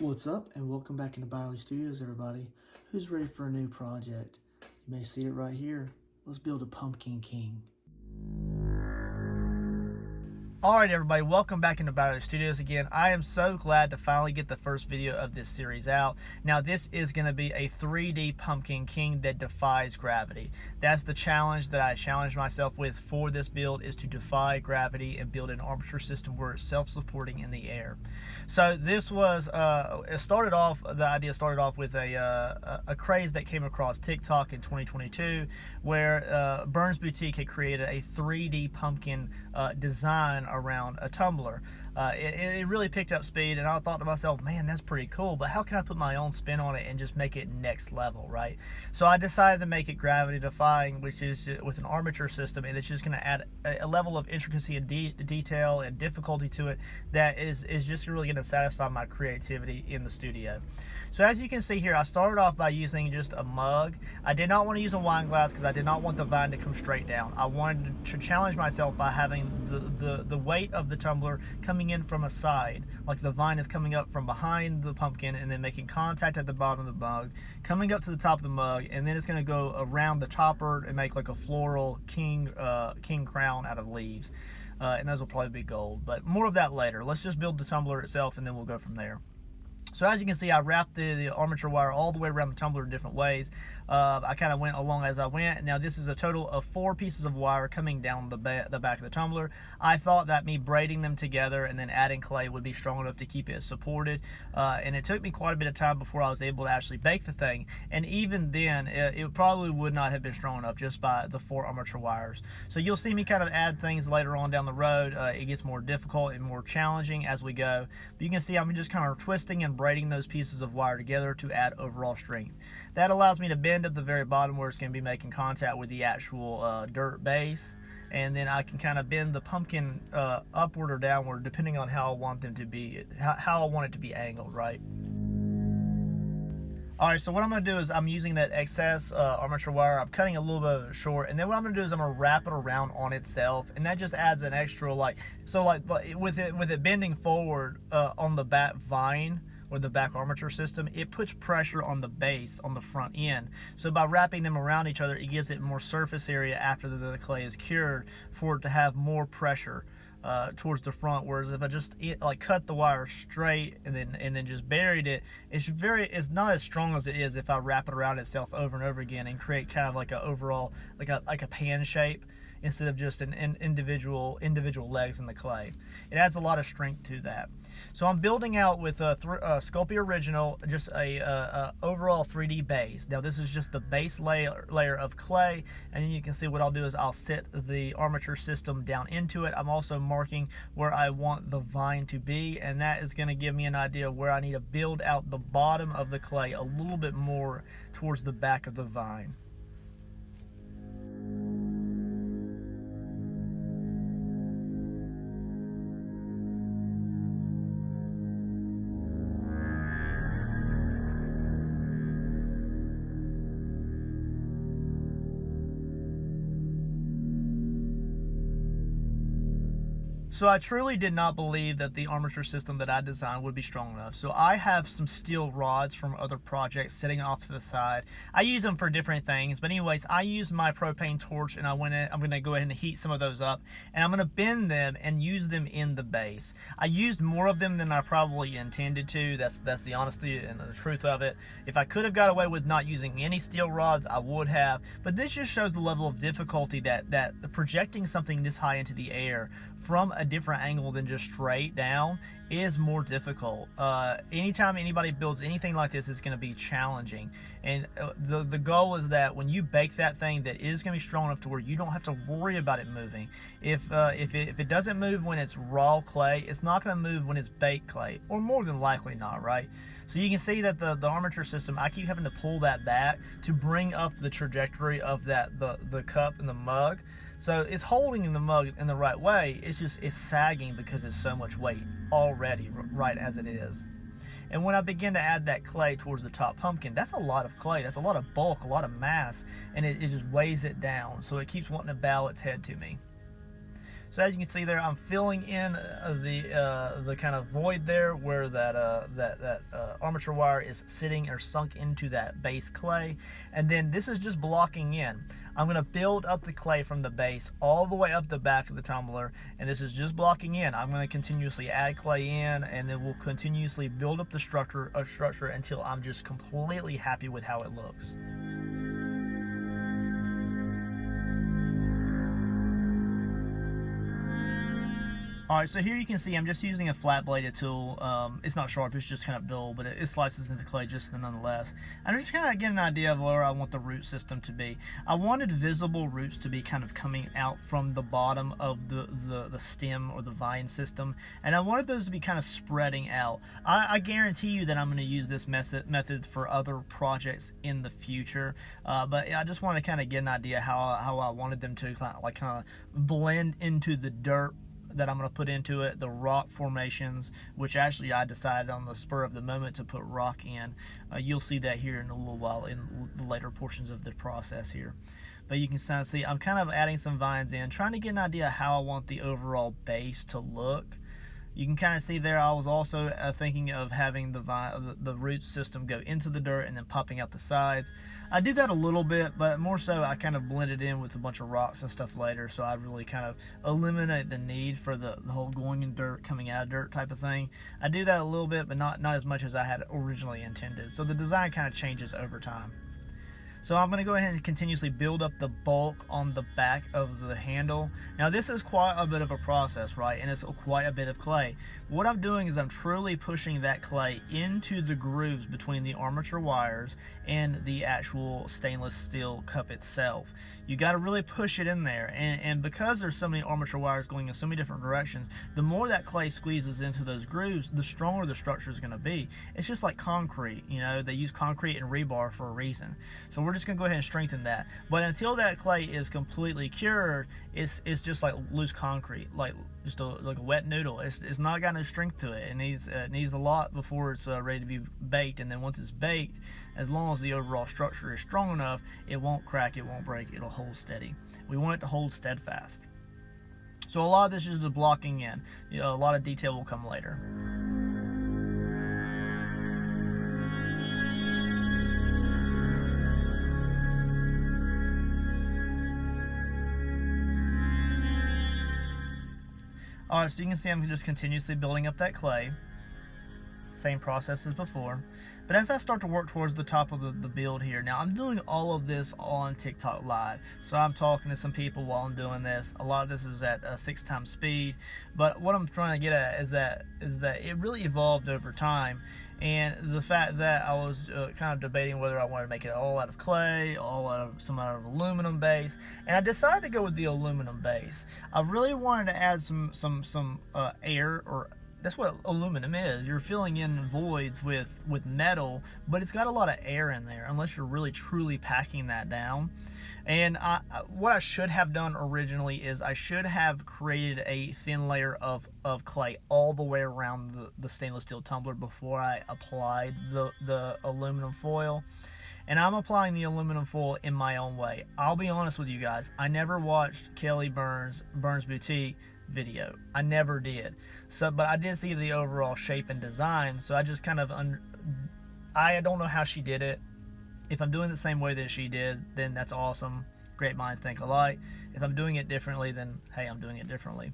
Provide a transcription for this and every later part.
What's up, and welcome back into Byerly Studios, everybody. Who's ready for a new project? You may see it right here. Let's build a pumpkin king. Alright everybody, welcome back into Byerly Studios again. I am so glad to finally get the first video of this series out. Now this is going to be a 3D pumpkin king that defies gravity. That's the challenge that I challenged myself with for this build, is to defy gravity and build an armature system where it's self-supporting in the air. So this was, the idea started off with a craze that came across TikTok in 2022 where Burns Boutique had created a 3D pumpkin design around a tumbler. It really picked up speed, and I thought to myself, man, that's pretty cool, but how can I put my own spin on it and just make it next level, right? So I decided to make it gravity defying, which is with an armature system, and it's just going to add a level of intricacy and detail and difficulty to it that is just really going to satisfy my creativity in the studio. So as you can see here, I started off by using just a mug. I did not want to use a wine glass because I did not want the vine to come straight down. I wanted to challenge myself by having the weight of the tumbler coming in from a side, like the vine is coming up from behind the pumpkin and then making contact at the bottom of the mug, coming up to the top of the mug, and then it's going to go around the topper and make like a floral king crown out of leaves. And those will probably be gold, but more of that later. Let's just build the tumbler itself and then we'll go from there. So as you can see, I wrapped the armature wire all the way around the tumbler in different ways. I kind of went along as I went. Now this is a total of 4 pieces of wire coming down the back of the tumbler. I thought that me braiding them together and then adding clay would be strong enough to keep it supported. And it took me quite a bit of time before I was able to actually bake the thing. And even then, it probably would not have been strong enough just by the 4 armature wires. So you'll see me kind of add things later on down the road. It gets more difficult and more challenging as we go. But you can see I'm just kind of twisting and braiding those pieces of wire together to add overall strength. That allows me to bend at the very bottom where it's going to be making contact with the actual dirt base, and then I can kind of bend the pumpkin upward or downward depending on how I want them to be, how I want it to be angled, right? Alright, so what I'm going to do is I'm using that excess armature wire. I'm cutting a little bit of it short, and then what I'm going to do is I'm going to wrap it around on itself, and that just adds an extra, with it bending forward on the back vine or the back armature system, it puts pressure on the base on the front end. So by wrapping them around each other, it gives it more surface area after the clay is cured for it to have more pressure towards the front. Whereas if I just cut the wire straight and then just buried it, it's not as strong as it is if I wrap it around itself over and over again and create kind of like a overall like a pan shape instead of just an individual legs in the clay. It adds a lot of strength to that. So I'm building out with Sculpting Original, just a overall 3D base. Now this is just the base layer of clay, and then you can see what I'll do is I'll set the armature system down into it. I'm also marking where I want the vine to be, and that is going to give me an idea of where I need to build out the bottom of the clay a little bit more towards the back of the vine. So I truly did not believe that the armature system that I designed would be strong enough. So I have some steel rods from other projects sitting off to the side. I use them for different things, but anyways, I used my propane torch and I'm gonna go ahead and heat some of those up, and I'm gonna bend them and use them in the base. I used more of them than I probably intended to. That's the honesty and the truth of it. If I could have got away with not using any steel rods, I would have. But this just shows the level of difficulty that projecting something this high into the air from a different angle than just straight down is more difficult. Anytime anybody builds anything like this, it's going to be challenging, and the goal is that when you bake that thing, that is going to be strong enough to where you don't have to worry about it moving. If it doesn't move when it's raw clay, it's not going to move when it's baked clay, or more than likely not, right? So you can see that the armature system, I keep having to pull that back to bring up the trajectory of the cup and the mug. So it's holding the mug in the right way. It's sagging because it's so much weight already, right as it is. And when I begin to add that clay towards the top pumpkin, that's a lot of clay. That's a lot of bulk, a lot of mass, and it just weighs it down. So it keeps wanting to bow its head to me. So as you can see there, I'm filling in the kind of void there where that armature wire is sitting or sunk into that base clay, and then this is just blocking in. I'm going to build up the clay from the base all the way up the back of the tumbler, and this is just blocking in. I'm going to continuously add clay in, and then we'll continuously build up the structure until I'm just completely happy with how it looks. Alright, so here you can see I'm just using a flat bladed tool. It's not sharp, it's just kind of dull, but it slices into clay just nonetheless. I'm just kind of getting an idea of where I want the root system to be. I wanted visible roots to be kind of coming out from the bottom of the stem or the vine system, and I wanted those to be kind of spreading out. I guarantee you that I'm going to use this method for other projects in the future, but I just want to kind of get an idea how I wanted them to kind of blend into the dirt that I'm going to put into it, the rock formations, which actually I decided on the spur of the moment to put rock in. You'll see that here in a little while in the later portions of the process here. But you can kind of see I'm kind of adding some vines in, trying to get an idea how I want the overall base to look. You can kind of see there I was also thinking of having the root system go into the dirt and then popping out the sides. I did that a little bit, but more so I kind of blended in with a bunch of rocks and stuff later, so I really kind of eliminate the need for the whole going in dirt, coming out of dirt type of thing. I do that a little bit, but not as much as I had originally intended. So the design kind of changes over time. So I'm going to go ahead and continuously build up the bulk on the back of the handle. Now this is quite a bit of a process, right? And it's quite a bit of clay. What I'm doing is I'm truly pushing that clay into the grooves between the armature wires and the actual stainless steel cup itself. You got to really push it in there, and because there's so many armature wires going in so many different directions, the more that clay squeezes into those grooves, the stronger the structure is going to be. It's just like concrete, you know, they use concrete and rebar for a reason. So we're just going to go ahead and strengthen that. But until that clay is completely cured, it's just like loose concrete, like just like a wet noodle. It's not got no strength to it. It needs a lot before it's ready to be baked, and then once it's baked, as long as the overall structure is strong enough, it won't crack, it won't break, it'll hold steady. We want it to hold steadfast. So a lot of this is just blocking in. You know, a lot of detail will come later. Alright, so you can see I'm just continuously building up that clay. Same process as before. But as I start to work towards the top of the build here, now I'm doing all of this on TikTok Live. So I'm talking to some people while I'm doing this. A lot of this is at 6x speed. But what I'm trying to get at is that it really evolved over time. And the fact that I was kind of debating whether I wanted to make it all out of clay, all out of some out of aluminum base, and I decided to go with the aluminum base. I really wanted to add some air, or that's what aluminum is. You're filling in voids with metal, but it's got a lot of air in there unless you're really truly packing that down. And what I should have done originally is I should have created a thin layer of clay all the way around the stainless steel tumbler before I applied the aluminum foil. And I'm applying the aluminum foil in my own way. I'll be honest with you guys, I never watched Kelly Burns' Boutique video. I never did. So, but I did see the overall shape and design, so I just kind of I don't know how she did it. If I'm doing the same way that she did, then that's awesome. Great minds think alike. If I'm doing it differently, then hey, I'm doing it differently.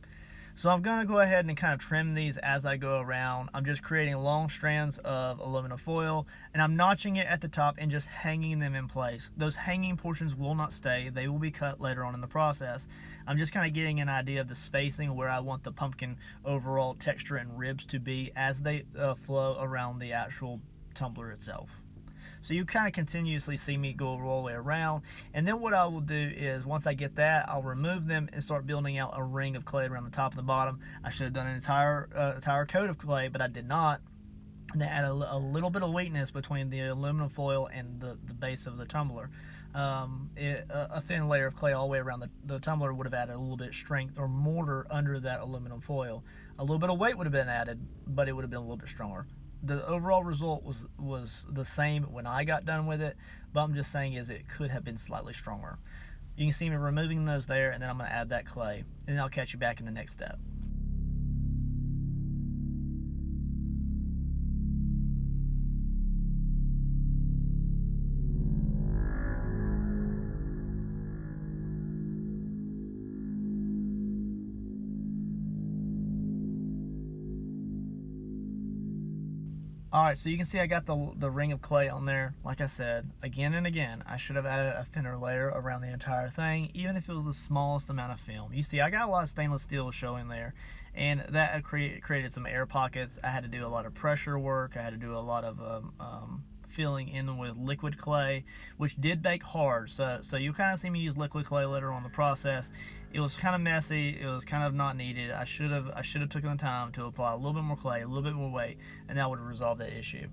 So I'm going to go ahead and kind of trim these as I go around. I'm just creating long strands of aluminum foil, and I'm notching it at the top and just hanging them in place. Those hanging portions will not stay. They will be cut later on in the process. I'm just kind of getting an idea of the spacing where I want the pumpkin overall texture and ribs to be as they flow around the actual tumbler itself. So you kind of continuously see me go all the way around, and then what I will do is once I get that, I'll remove them and start building out a ring of clay around the top and the bottom. I should have done an entire coat of clay, but I did not. And that added a little bit of weakness between the aluminum foil and the base of the tumbler. A thin layer of clay all the way around the tumbler would have added a little bit of strength or mortar under that aluminum foil. A little bit of weight would have been added, but it would have been a little bit stronger. The overall result was the same when I got done with it, but I'm just saying is it could have been slightly stronger. You can see me removing those there, and then I'm going to add that clay, and then I'll catch you back in the next step. Alright, so you can see I got the ring of clay on there. Like I said, again and again, I should have added a thinner layer around the entire thing, even if it was the smallest amount of film. You see, I got a lot of stainless steel showing there, and that created some air pockets. I had to do a lot of pressure work. I had to do a lot of filling in with liquid clay, which did bake hard. So you kind of see me use liquid clay later on in the process. It was kind of messy. It was kind of not needed. I should have taken the time to apply a little bit more clay, a little bit more weight, and that would have resolved that issue.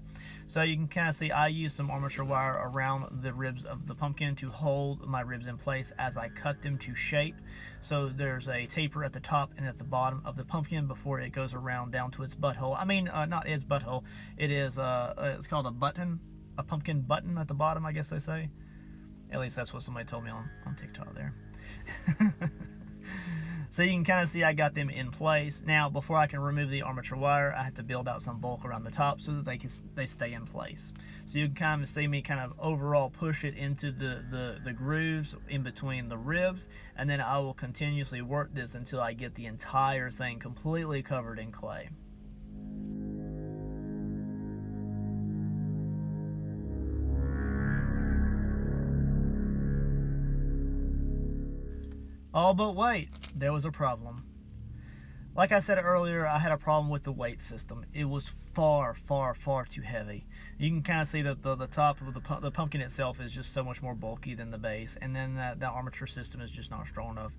So you can kind of see I used some armature wire around the ribs of the pumpkin to hold my ribs in place as I cut them to shape. So there's a taper at the top and at the bottom of the pumpkin before it goes around down to its butthole. I mean, not its butthole. It is it's called a button. A pumpkin button at the bottom, I guess they say. At least that's what somebody told me on TikTok there. So you can kind of see I got them in place. Now, before I can remove the armature wire, I have to build out some bulk around the top so that they stay in place. So you can kind of see me kind of overall push it into the grooves in between the ribs, and then I will continuously work this until I get the entire thing completely covered in clay. Oh, but wait, there was a problem. Like I said earlier, I had a problem with the weight system. It was far, far, far too heavy. You can kind of see that the top of the pumpkin itself is just so much more bulky than the base, and then that armature system is just not strong enough.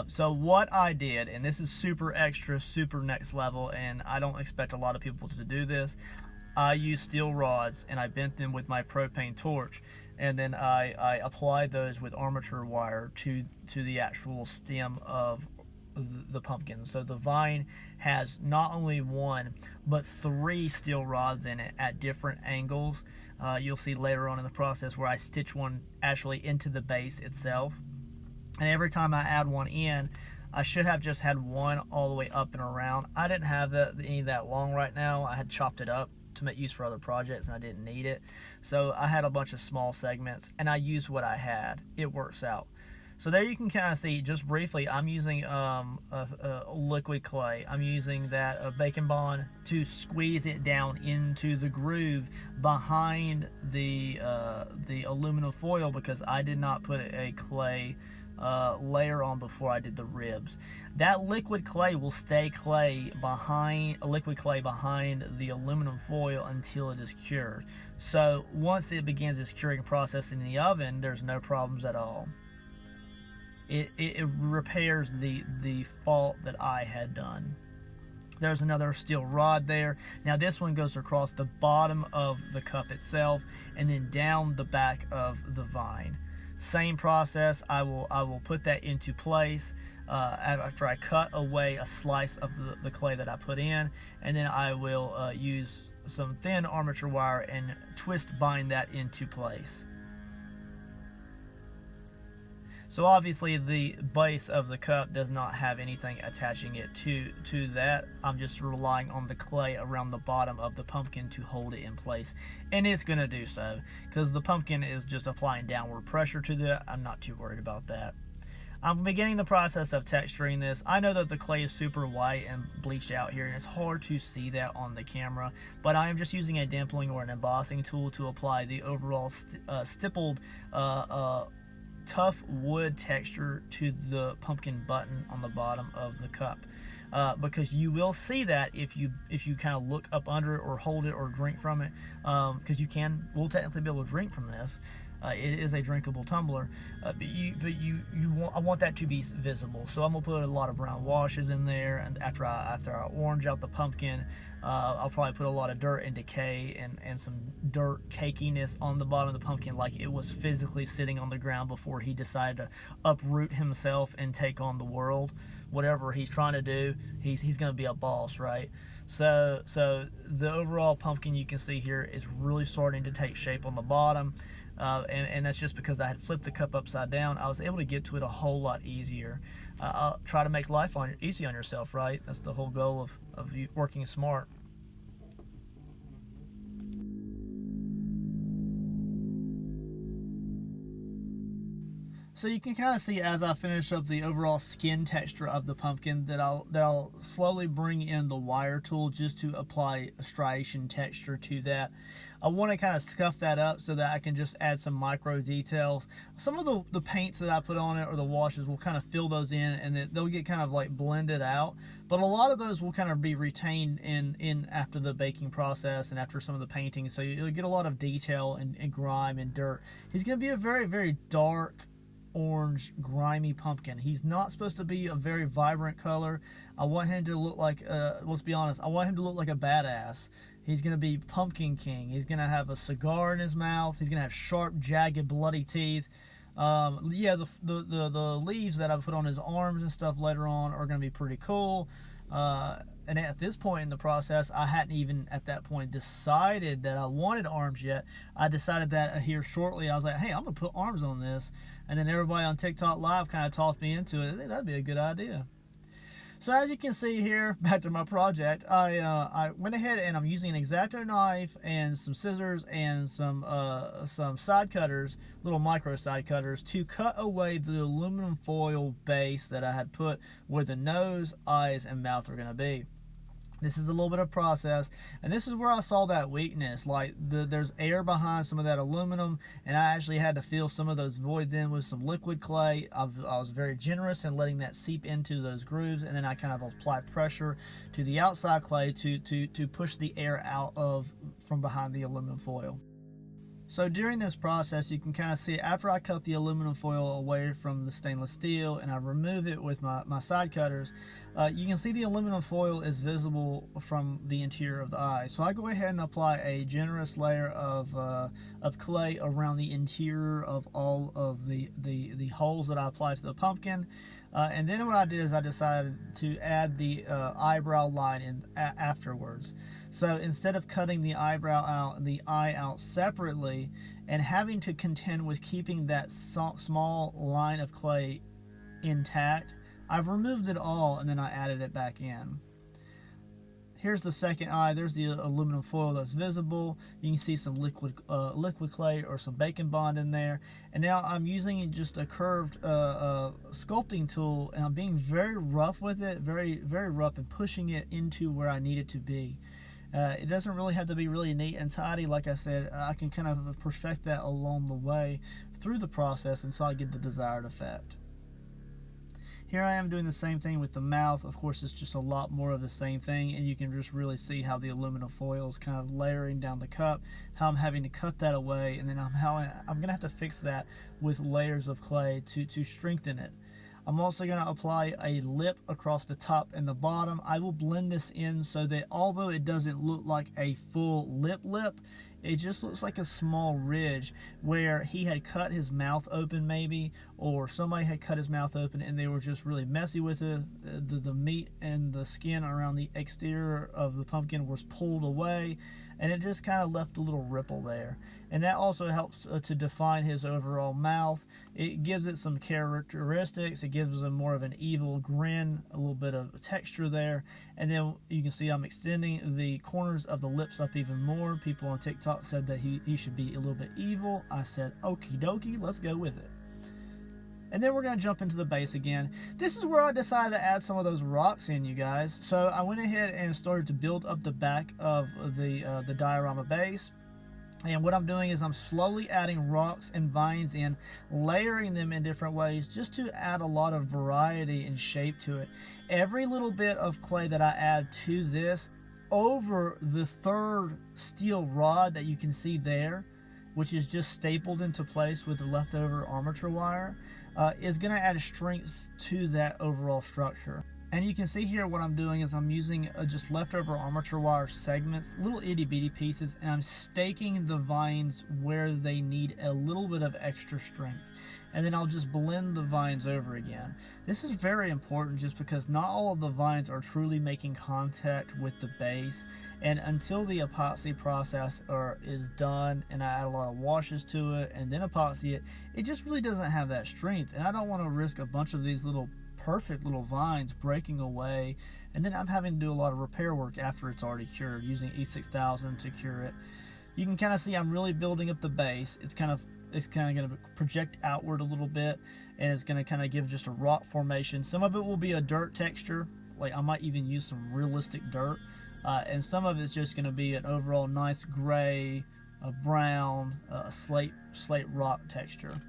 So what I did, and this is super extra, super next level, and I don't expect a lot of people to do this, I used steel rods and I bent them with my propane torch, and then I applied those with armature wire to the actual stem of the pumpkin. So the vine has not only one but 3 steel rods in it at different angles. You'll see later on in the process where I stitch one actually into the base itself, and every time I add one in, I should have just had one all the way up and around. I didn't have any that long right now. I had chopped it up to make use for other projects, and I didn't need it. So I had a bunch of small segments, and I used what I had. It works out. So there you can kind of see, just briefly, I'm using a liquid clay. I'm using that bacon bond to squeeze it down into the groove behind the aluminum foil, because I did not put a clay layer on before I did the ribs. That liquid clay will stay liquid clay behind the aluminum foil until it is cured. So once it begins its curing process in the oven, there's no problems at all. It repairs the fault that I had done. There's another steel rod there. Now this one goes across the bottom of the cup itself and then down the back of the vine. Same process. I will put that into place after I cut away a slice of the clay that I put in, and then I will use some thin armature wire and bind that into place. So obviously the base of the cup does not have anything attaching it to that. I'm just relying on the clay around the bottom of the pumpkin to hold it in place. And it's going to do so, because the pumpkin is just applying downward pressure to that. I'm not too worried about that. I'm beginning the process of texturing this. I know that the clay is super white and bleached out here, and it's hard to see that on the camera, but I am just using a dimpling or an embossing tool to apply the overall stippled tough wood texture to the pumpkin button on the bottom of the cup, because you will see that if you kind of look up under it or hold it or drink from it, because we'll technically be able to drink from this. It is a drinkable tumbler, but I want that to be visible. So I'm gonna put a lot of brown washes in there, and after I orange out the pumpkin, I'll probably put a lot of dirt and decay and some dirt cakiness on the bottom of the pumpkin, like it was physically sitting on the ground before he decided to uproot himself and take on the world. Whatever he's trying to do, he's gonna be a boss, right? So the overall pumpkin you can see here is really starting to take shape on the bottom. and that's just because I had flipped the cup upside down. I was able to get to it a whole lot easier. I'll try to make life easy on yourself, right? That's the whole goal of you working smart. So you can kind of see as I finish up the overall skin texture of the pumpkin that I'll slowly bring in the wire tool just to apply a striation texture to that. I want to kind of scuff that up so that I can just add some micro details. Some of the paints that I put on it or the washes will kind of fill those in, and they'll get kind of like blended out. But a lot of those will kind of be retained in after the baking process and after some of the painting. So you'll get a lot of detail and grime and dirt. He's going to be a very, very dark orange grimy pumpkin. He's not supposed to be a very vibrant color. I want him to look like let's be honest, I want him to look like a badass. He's going to be Pumpkin King. He's going to have a cigar in his mouth. He's going to have sharp, jagged, bloody teeth. Yeah, the leaves that I put on his arms and stuff later on are going to be pretty cool. And at this point in the process, I hadn't even at that point decided that I wanted arms yet. I decided that here shortly. I was like, hey, I'm going to put arms on this. And then everybody on TikTok Live kind of talked me into it. I think that'd be a good idea. So as you can see here, back to my project, I went ahead and I'm using an X-Acto knife and some scissors and some side cutters, little micro side cutters, to cut away the aluminum foil base that I had put where the nose, eyes, and mouth are going to be. This is a little bit of process, and this is where I saw that weakness. Like there's air behind some of that aluminum, and I actually had to fill some of those voids in with some liquid clay. I was very generous in letting that seep into those grooves, and then I kind of apply pressure to the outside clay to push the air out from behind the aluminum foil. So during this process, you can kind of see after I cut the aluminum foil away from the stainless steel and I remove it with my side cutters, you can see the aluminum foil is visible from the interior of the eye. So I go ahead and apply a generous layer of clay around the interior of all of the holes that I applied to the pumpkin. And then what I did is I decided to add the eyebrow line in afterwards. So instead of cutting the eyebrow out and the eye out separately and having to contend with keeping that small line of clay intact, I've removed it all and then I added it back in. Here's the second eye. There's the aluminum foil that's visible. You can see some liquid clay or some bacon bond in there. And now I'm using just a curved sculpting tool, and I'm being very rough with it, very, very rough, and pushing it into where I need it to be. It doesn't really have to be really neat and tidy. Like I said, I can kind of perfect that along the way through the process until I get the desired effect. Here I am doing the same thing with the mouth. Of course, it's just a lot more of the same thing, and you can just really see how the aluminum foil is kind of layering down the cup, how I'm having to cut that away, and then I'm going to have to fix that with layers of clay to strengthen it. I'm also going to apply a lip across the top and the bottom. I will blend this in so that although it doesn't look like a full lip, it just looks like a small ridge where he had cut his mouth open maybe, or somebody had cut his mouth open and they were just really messy with it. The meat and the skin around the exterior of the pumpkin was pulled away, and it just kind of left a little ripple there. And that also helps to define his overall mouth. It gives it some characteristics. It gives him more of an evil grin, a little bit of texture there. And then you can see I'm extending the corners of the lips up even more. People on TikTok said that he should be a little bit evil. I said, okie dokie, let's go with it. And then we're going to jump into the base again. This is where I decided to add some of those rocks in, you guys. So I went ahead and started to build up the back of the diorama base. And what I'm doing is I'm slowly adding rocks and vines in, layering them in different ways just to add a lot of variety and shape to it. Every little bit of clay that I add to this over the third steel rod that you can see there, which is just stapled into place with the leftover armature wire, is going to add strength to that overall structure. And you can see here what I'm doing is I'm using just leftover armature wire segments, little itty bitty pieces, and I'm staking the vines where they need a little bit of extra strength. And then I'll just blend the vines over again. This is very important just because not all of the vines are truly making contact with the base. And until the epoxy process is done and I add a lot of washes to it and then epoxy it, it just really doesn't have that strength. And I don't want to risk a bunch of these perfect little vines breaking away, and then I'm having to do a lot of repair work after it's already cured using E6000 to cure it. You can kind of see I'm really building up the base. It's kind of going to project outward a little bit, and it's going to kind of give just a rock formation. Some of it will be a dirt texture, like I might even use some realistic dirt, and some of it's just going to be an overall nice gray, brown, slate rock texture.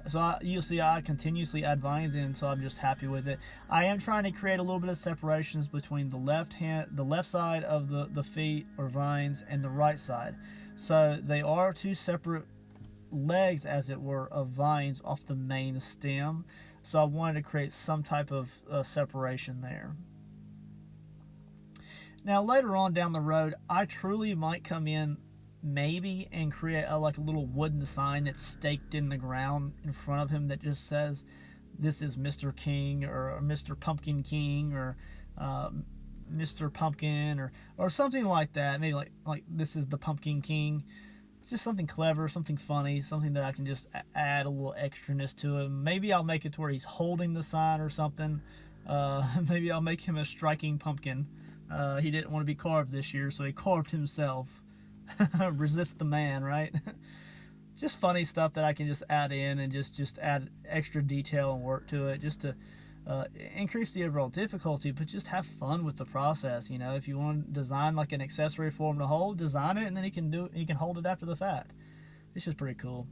So you'll see I continuously add vines in until I'm just happy with it. I am trying to create a little bit of separations between the left side of the feet or vines and the right side. So they are two separate legs, as it were, of vines off the main stem. So I wanted to create some type of separation there. Now later on down the road, I truly might come in maybe and create like a little wooden sign that's staked in the ground in front of him that just says this is Mr. King or Mr. Pumpkin King or Mr. Pumpkin or something like that. Maybe like this is the Pumpkin King. Just something clever, something funny, something that I can just add a little extraness to him. Maybe I'll make it to where he's holding the sign or something. Maybe I'll make him a striking pumpkin. He didn't want to be carved this year, so he carved himself. Resist the man, right? Just funny stuff that I can just add in and just add extra detail and work to it, just to increase the overall difficulty, but just have fun with the process. You know, if you want to design like an accessory for him to hold, design it, and then he can hold it after the fact. It's just pretty cool.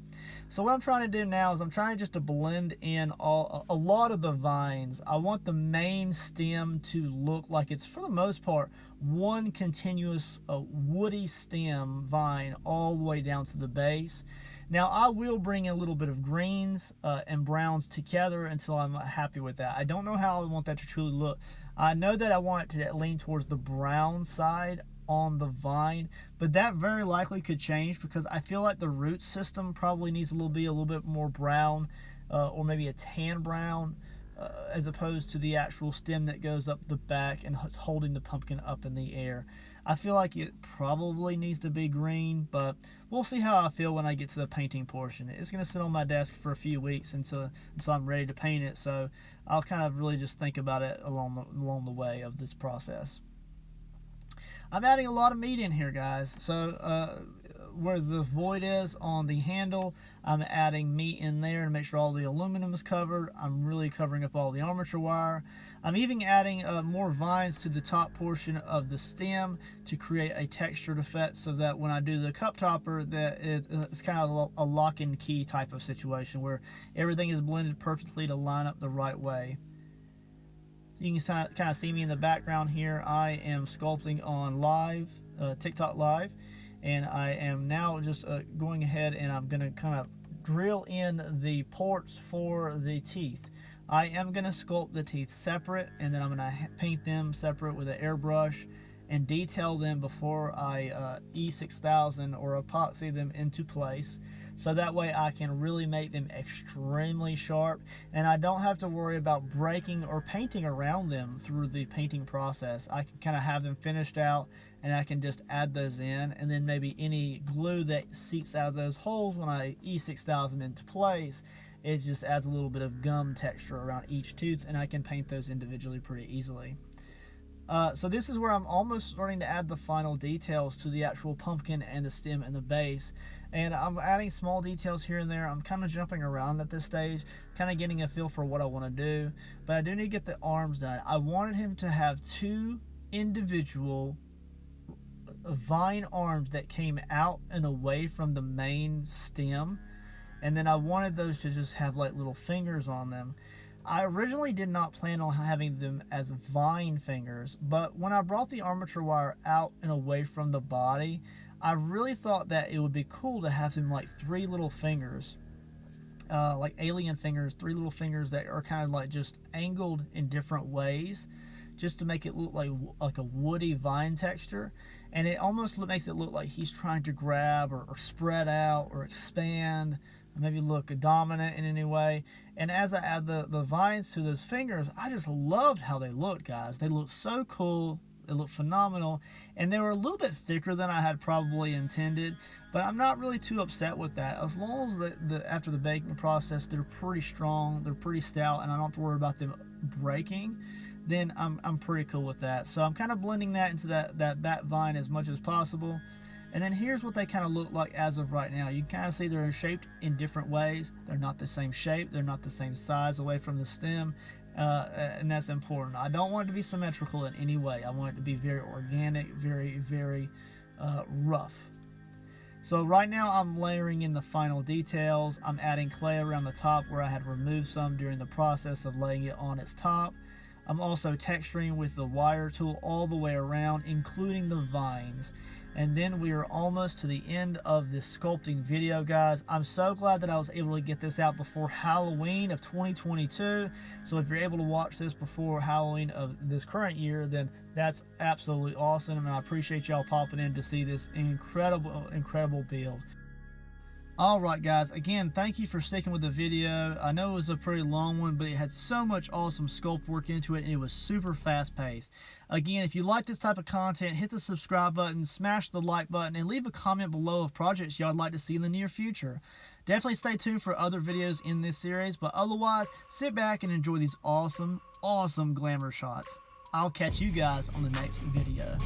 So what I'm trying to do now is I'm trying just to blend in a lot of the vines. I want the main stem to look like it's, for the most part, one continuous woody stem vine all the way down to the base. Now I will bring in a little bit of greens and browns together until I'm happy with that. I don't know how I want that to truly look. I know that I want it to lean towards the brown side on the vine, but that very likely could change because I feel like the root system probably needs to be a little bit more brown, or maybe a tan brown, as opposed to the actual stem that goes up the back and is holding the pumpkin up in the air. I feel like it probably needs to be green, but we'll see how I feel when I get to the painting portion. It's going to sit on my desk for a few weeks until I'm ready to paint it, so I'll kind of really just think about it along the way of this process. I'm adding a lot of meat in here, guys. So where the void is on the handle, I'm adding meat in there to make sure all the aluminum is covered. I'm really covering up all the armature wire. I'm even adding more vines to the top portion of the stem to create a textured effect so that when I do the cup topper, that it's kind of a lock and key type of situation where everything is blended perfectly to line up the right way. You can kind of see me in the background here. I am sculpting on TikTok Live, and I am now just going ahead and I'm going to kind of drill in the ports for the teeth. I am going to sculpt the teeth separate, and then I'm going to paint them separate with an airbrush and detail them before I E6000 or epoxy them into place. So that way I can really make them extremely sharp, and I don't have to worry about breaking or painting around them through the painting process. I can kind of have them finished out, and I can just add those in, and then maybe any glue that seeps out of those holes when I E6000 into place, it just adds a little bit of gum texture around each tooth, and I can paint those individually pretty easily. So this is where I'm almost starting to add the final details to the actual pumpkin and the stem and the base. And I'm adding small details here and there. I'm kind of jumping around at this stage, kind of getting a feel for what I want to do. But I do need to get the arms done. I wanted him to have two individual vine arms that came out and away from the main stem. And then I wanted those to just have like little fingers on them. I originally did not plan on having them as vine fingers, but when I brought the armature wire out and away from the body, I really thought that it would be cool to have them like three little fingers. like alien fingers, 3 little fingers that are kind of like just angled in different ways, just to make it look like a woody vine texture. And it almost makes it look like he's trying to grab or spread out or expand, or maybe look dominant in any way. And as I add the vines to those fingers, I just loved how they looked, guys. They looked so cool. They looked phenomenal, and they were a little bit thicker than I had probably intended, but I'm not really too upset with that. As long as after the baking process they're pretty strong, they're pretty stout, and I don't have to worry about them breaking, then I'm pretty cool with that. So I'm kind of blending that into that vine as much as possible. And then here's what they kind of look like as of right now. You can kind of see they're shaped in different ways. They're not the same shape, they're not the same size away from the stem. And that's important. I don't want it to be symmetrical in any way. I want it to be very organic, very rough. So right now I'm layering in the final details. I'm adding clay around the top where I had removed some during the process of laying it on its top. I'm also texturing with the wire tool all the way around, including the vines. And then we are almost to the end of this sculpting video, guys. I'm so glad that I was able to get this out before Halloween of 2022. So if you're able to watch this before Halloween of this current year, then that's absolutely awesome. And I appreciate y'all popping in to see this incredible build. Alright guys, again, thank you for sticking with the video. I know it was a pretty long one, but it had so much awesome sculpt work into it, and it was super fast paced. Again, if you like this type of content, hit the subscribe button, smash the like button, and leave a comment below of projects y'all would like to see in the near future. Definitely stay tuned for other videos in this series, but otherwise, sit back and enjoy these awesome glamour shots. I'll catch you guys on the next video.